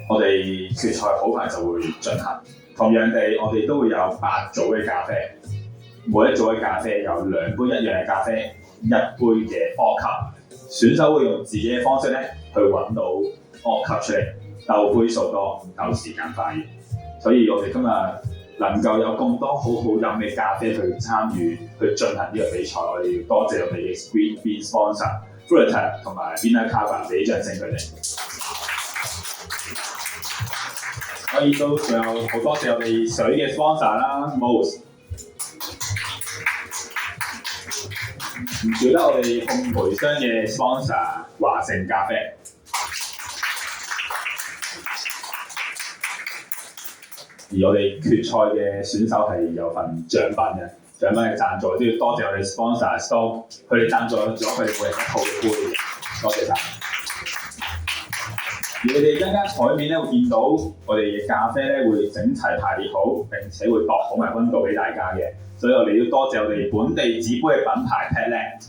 我哋決賽好快就會進行。同樣地，我哋都會有8組嘅咖啡，每一組嘅咖啡有2杯一樣嘅咖啡，1杯嘅 odd cup。選手會用自己嘅方式咧去揾到 odd cup 出嚟，鬥杯數多，鬥時間快。所以我哋今日能夠有咁多好好飲嘅咖啡去參與去進行呢個比賽，我哋要多謝我哋嘅 Green Bean Sponsor Fullerton 同埋 Vina Cava， 俾掌聲佢哋。可以都仲有好多謝我哋水嘅 sponsor 啦 ，Mose。唔少得我哋烘焙商嘅 sponsor 華盛咖啡。而我哋決賽嘅選手係有份獎品嘅，獎品嘅贊助都要多謝我哋 sponsor Stone， 佢哋贊助咗佢哋每人1套嘅杯，多謝晒。而你哋一間台面咧會見到我哋嘅咖啡咧會整齊排列好，並且會度好埋溫度俾大家嘅，所以我哋要多謝我哋本地紙杯嘅品牌 Petland。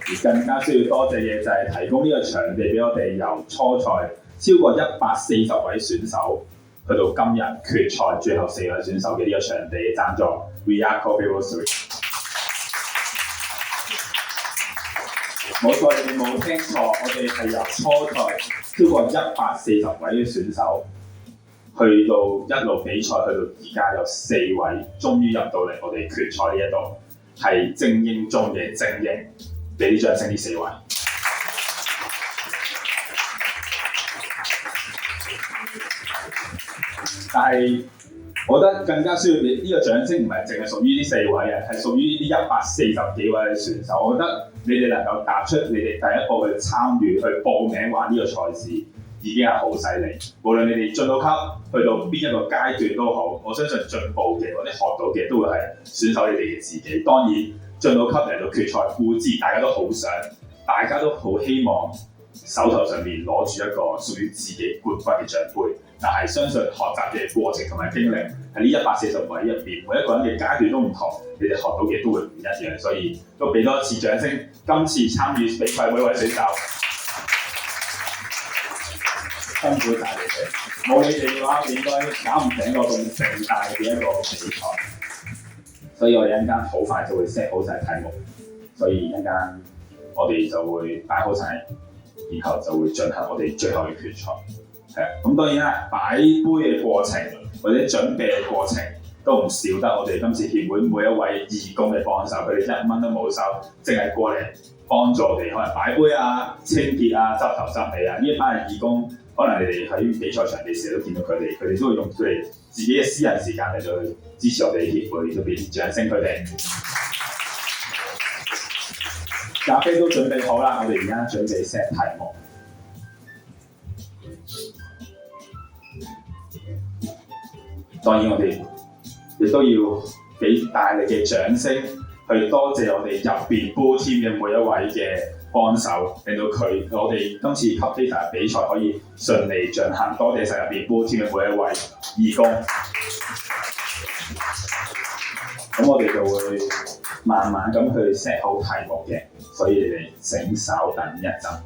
而更加需要多謝嘅就係提供呢個場地俾我哋由初賽超過140位選手去到今日決賽最後4位選手嘅呢個場地嘅贊助 We Are Coffee Roastery。冇錯，你哋冇聽錯，我哋係由初賽超過140位嘅選手去到一路比賽，去到而家有4位終於入到嚟我哋決賽呢一度，係精英中嘅精英。俾啲掌聲呢4位。但係，我覺得更加需要呢個掌聲，唔係淨係屬於呢4位嘅，係屬於呢140幾位嘅選手。我覺得你哋能夠踏出你哋第一步去參與、去報名玩呢個賽事，已經係好犀利。無論你哋進到級，去到邊一個階段都好，我相信進步嘅或者學到嘅都會係選手你哋嘅自己。當然，進到級嚟到決賽，固之大家都好想，大家都好希望手頭上面攞住一個屬於自己冠軍嘅獎杯。但係相信學習嘅過程同埋經歷喺呢140位入邊，每一個人嘅階段都唔同，你哋學到嘅都會唔一樣，所以都俾多一次掌聲。今次參與比賽每位選手，辛苦晒你哋，冇你哋嘅話，你應該搞唔成一個咁盛大嘅一個比賽。所以我哋一陣間好快就會 set 好晒題目，所以一陣間我哋就會擺好晒，然後就會進行我哋最後嘅決賽。係啊，咁當然啦，擺杯嘅過程或者準備嘅過程都唔少得我哋今次協會每一位義工嘅幫手，佢哋1蚊都冇收，淨係過嚟幫助我哋可能擺杯啊、清潔啊、執頭執尾啊。呢一班嘅義工，可能你哋喺比賽場地時都見到佢哋，佢哋都會用佢哋自己嘅私人時間嚟到去支持我哋嘅協會，都俾啲掌聲佢哋。咖啡都準備好啦，我哋而家準備 set 題目。當然，我哋亦都要俾大力嘅掌聲，去多謝我哋入邊 Blue Team 嘅每一位嘅幫手，令到我哋今次 Cup Taster 嘅比賽可以順利進行。多謝晒入邊 Blue Team 嘅每一位義工。咁我哋就會慢慢咁去 set 好題目嘅，所以你哋請稍等一陣。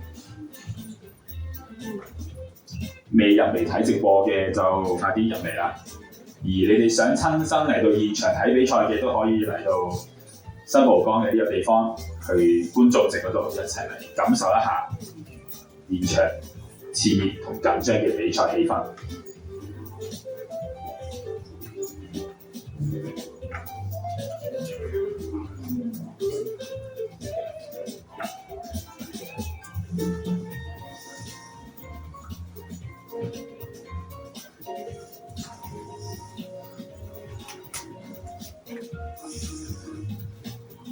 未入嚟睇直播嘅就快啲入嚟啦！而你哋想親身嚟到現場睇比賽嘅，都可以嚟到新蒲崗嘅呢個地方，去觀眾席嗰度一齊嚟感受一下現場熾熱同緊張嘅比賽氣氛。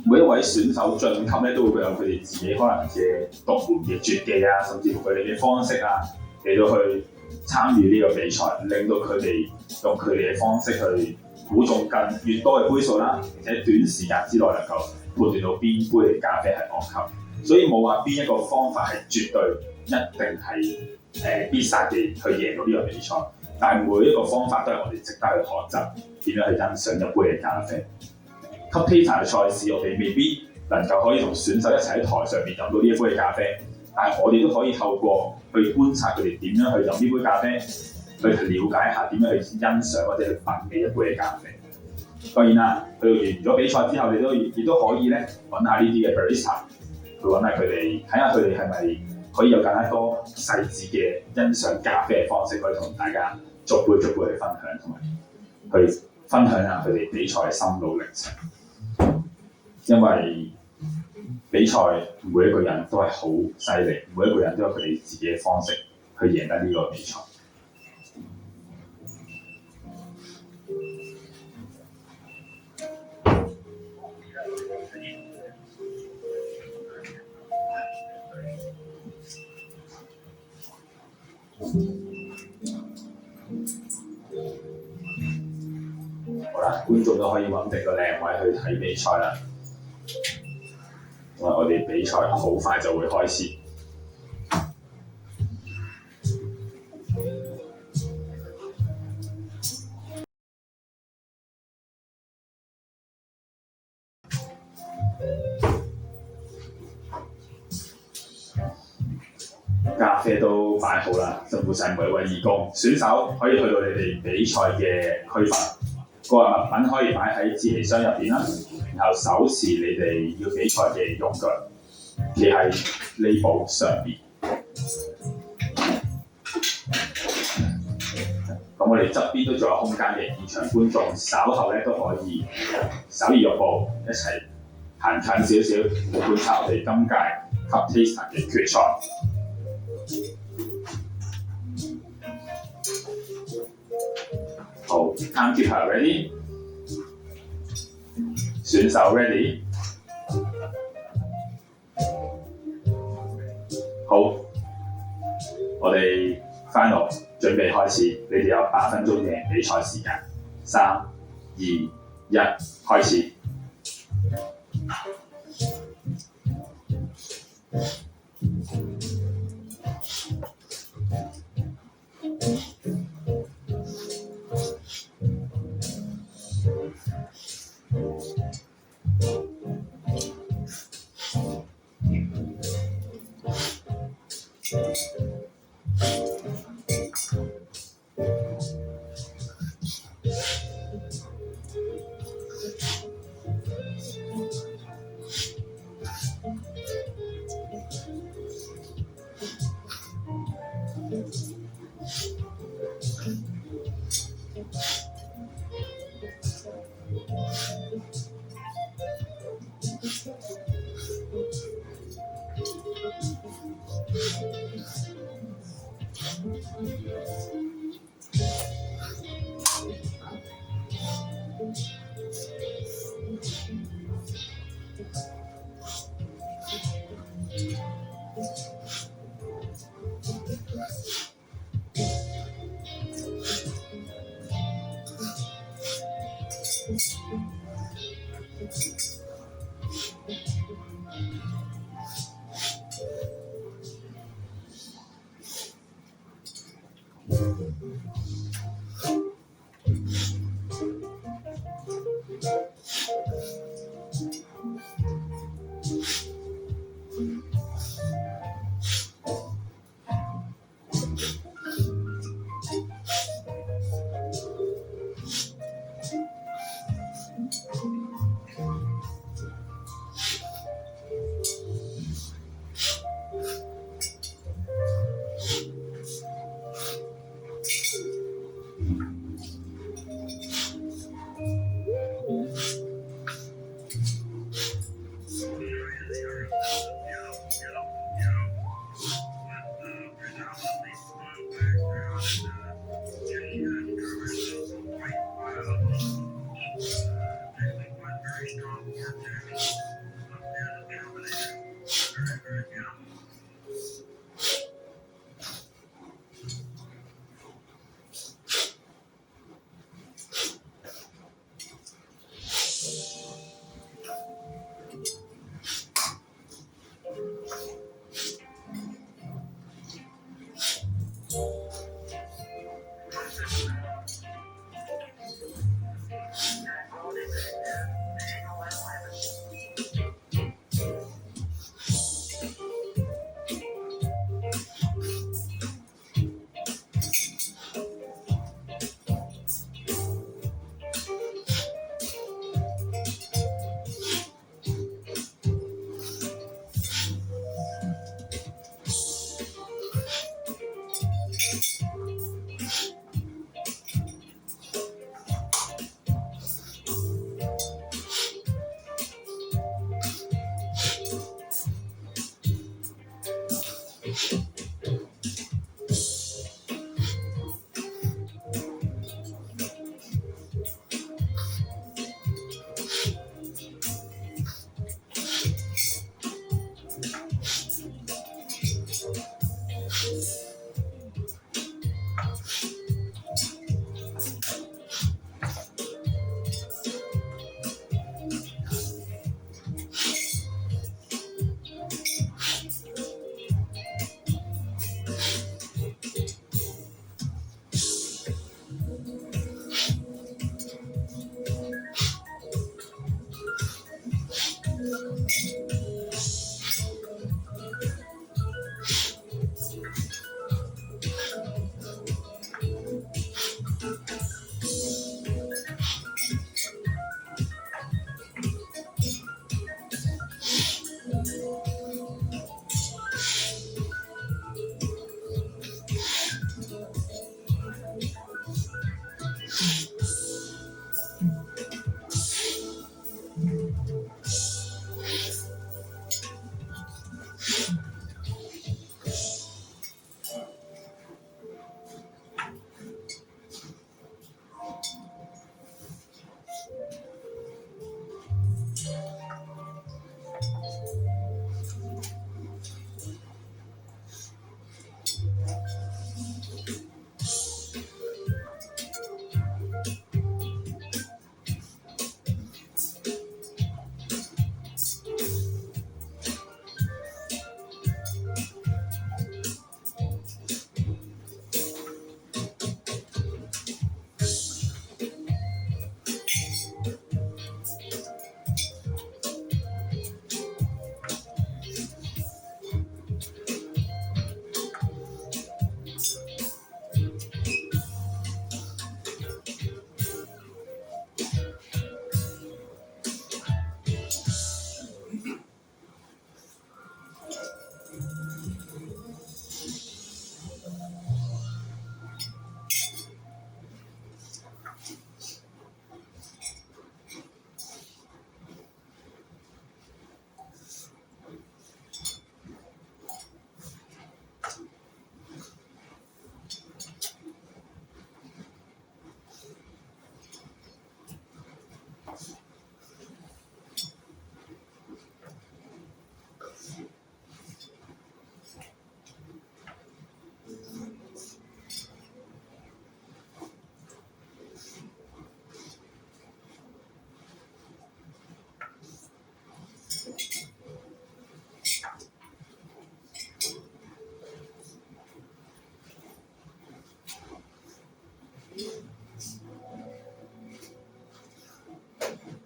每一位選手晉級咧，都會有佢哋自己可能嘅獨門嘅絕技啊，甚至乎佢哋嘅方式啊，嚟到去參與呢個比賽，令到佢哋用佢哋嘅方式去估中越多嘅杯數啦，而且短時間之內能夠判斷到邊杯嘅咖啡係惡級。所以冇話邊一個方法係絕對一定係必殺技去贏到呢個比賽，但係每一個方法都係我哋值得去學習點樣去欣賞一杯嘅咖啡。Cup Taster 嘅賽事，我哋未必能夠可以同選手一齊喺台上面飲到呢一杯嘅咖啡，但係我哋都可以透過去觀察佢哋點樣去飲呢杯咖啡，去了解下點樣去欣賞或者去品味一杯嘅咖啡。當然啦，去到完咗比賽之後，你亦都可以咧揾下呢啲嘅 barista， 去揾下佢哋，睇下佢哋係咪可以有更加多細緻嘅欣賞咖啡嘅方式，可以同大家逐杯去分享，同埋去分享下佢哋比賽嘅心路歷程。因為比賽每一個人都係好犀利，每一個人都有佢哋自己嘅方式去贏得呢個比賽。好啦，觀眾都可以揾定個靚位去睇比賽啦。因為我哋比賽好快就會開始。咖啡都擺好啦，辛苦晒每一位義工。選手可以去到你哋比賽嘅區份，個人物品可以擺喺紙皮箱入邊啦，然後手持你哋要比賽嘅用具，企喺呢部上邊。咁我哋側邊都仲有空間嘅，現場觀眾稍後咧都可以手移玉步一齊行近少少，觀察我哋今屆 Cup Tasting 嘅決賽。好 ，timekeeper ready， 選手 ready， 好，我哋 final 準備開始，你哋有8分鐘嘅比賽時間，3、2、1，開始。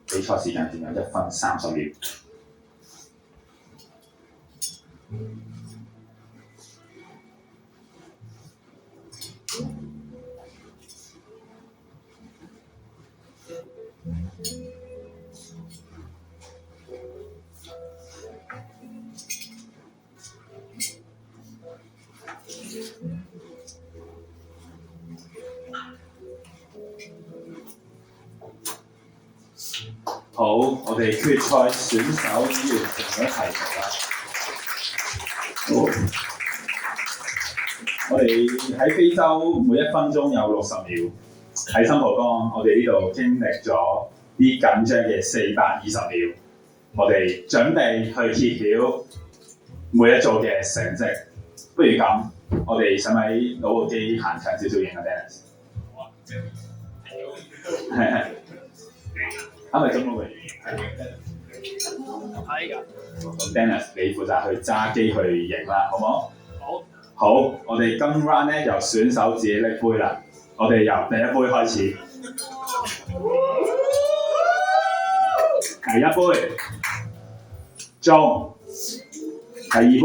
比賽時間仲有1分30秒。好，我哋決賽選手已完成咗題目啦。好，我哋喺非洲每1分鐘有60秒，喺新蒲崗我哋呢度經歷咗啲緊張嘅420秒，我哋準備去揭曉每一組嘅成績。不如咁，我哋使唔使攞部機行近少少影啊 ，Dennis？ 係。係咪咁攞嘅？係㗎。Dennis， 你負責去揸機去影啦，好唔好？好。好，我哋今 round 咧由選手自己拎杯啦，我哋由第一杯開始。第一杯中，第二杯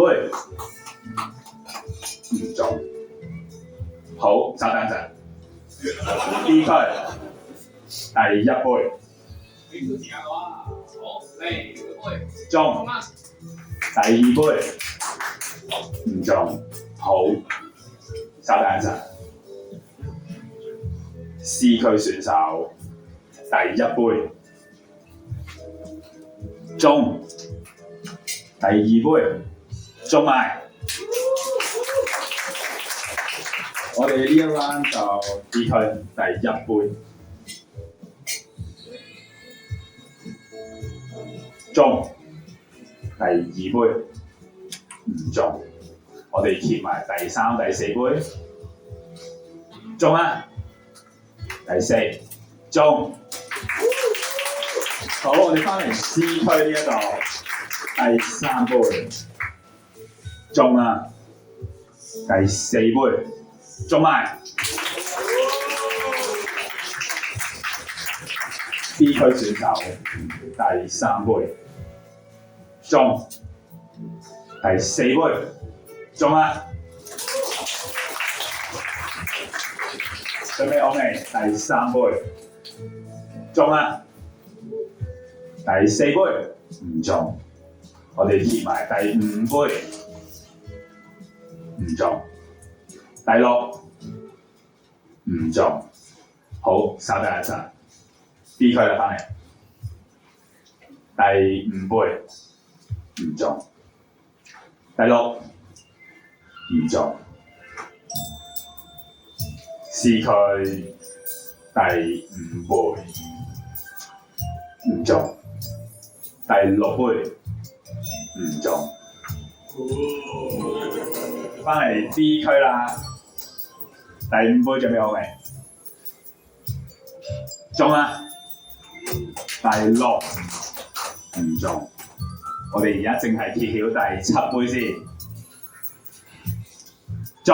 唔中。好，稍等陣。B 區第一杯。中，第二杯唔中，好，稍等一陣。C 區選手第一杯中，第二杯中埋。我哋呢一 round 就 D 區第一杯。中，第二杯唔中，我哋揭埋第三、第四杯，中啦，第四中，好，我哋翻嚟 C 區呢一度，第三杯中啦，第四杯中埋 ，B 區選手第三杯。中。第4杯中啦。準備好未？第3杯中啦。第4杯唔中。我哋揭埋第5杯唔中。第6唔中。好，稍等一陣。B 區啦，翻嚟。第5杯唔中。第6唔中。C 區第5杯唔中。第6杯唔中。翻嚟 D 區啦。第5杯準備好未？中啦。第6唔中。我哋而家淨係揭曉第7杯先。中。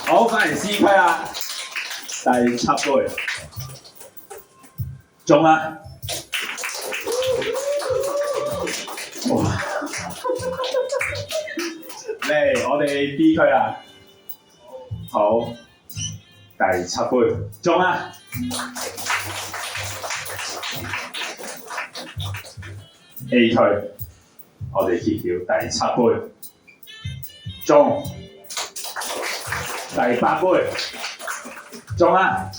好，翻嚟 C 區啦。第7杯。中啦。哇！嚟，我哋 B 區啦。好，第7杯。中啦。A 區，我哋揭曉第7杯。中。第8杯。中啦。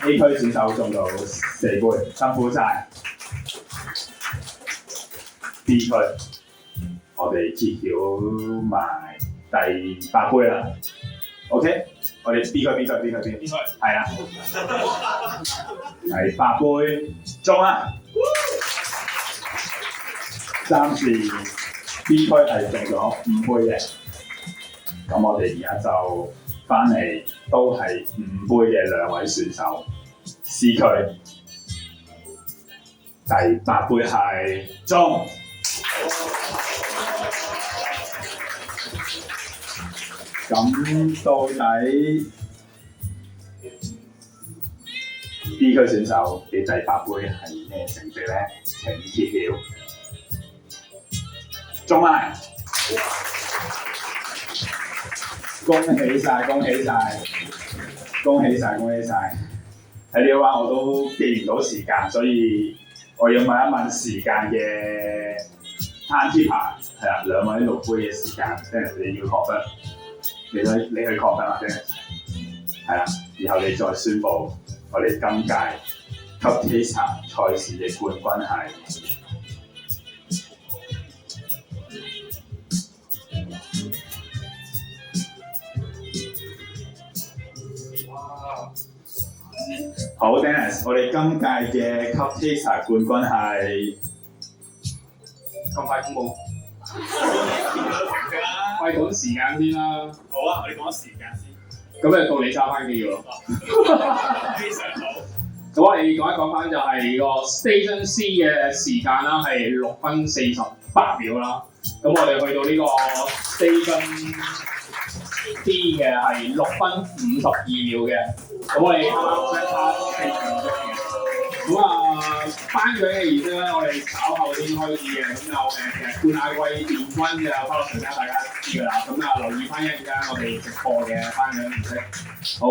A 區選手中到4杯，辛苦晒。B 區，我哋揭曉埋第8杯啦。OK， 我哋 B 區，係啦。第8杯，中啦。暫時 B 區係中咗5杯嘅，咁我哋而家就翻嚟都係5杯嘅2位選手。C 區第8杯係中。咁到底 B 區選手嘅第8杯係咩成績咧？請揭曉。中啦！恭喜晒！喺呢一彎我都記唔到時間，所以我要問一問時間嘅 timekeeper， 係啦，2位錄杯嘅時間，即係你要確得，你去確得啦，即係係啦，然後你再宣佈我哋今屆 Cup Taster 賽事嘅冠軍係。好 ，Dennis， 我哋今屆嘅 Cup Taster 冠軍係咁快公佈？我哋講時間先啦。好啊，我哋講時間先。咁就到你揸翻機喎。非常好。咁我哋講一講翻就係個 Station C 嘅時間啦，係6分48秒啦。咁我哋去到呢個 Station D 嘅係6分52秒嘅。咁我哋啱啱相差4秒嘅。咁頒獎嘅儀式咧，我哋稍後先開始嘅。咁就冠亞季殿軍嘅花樂場咧，大家知㗎啦。咁留意翻一陣間我哋直播嘅頒獎儀式。好。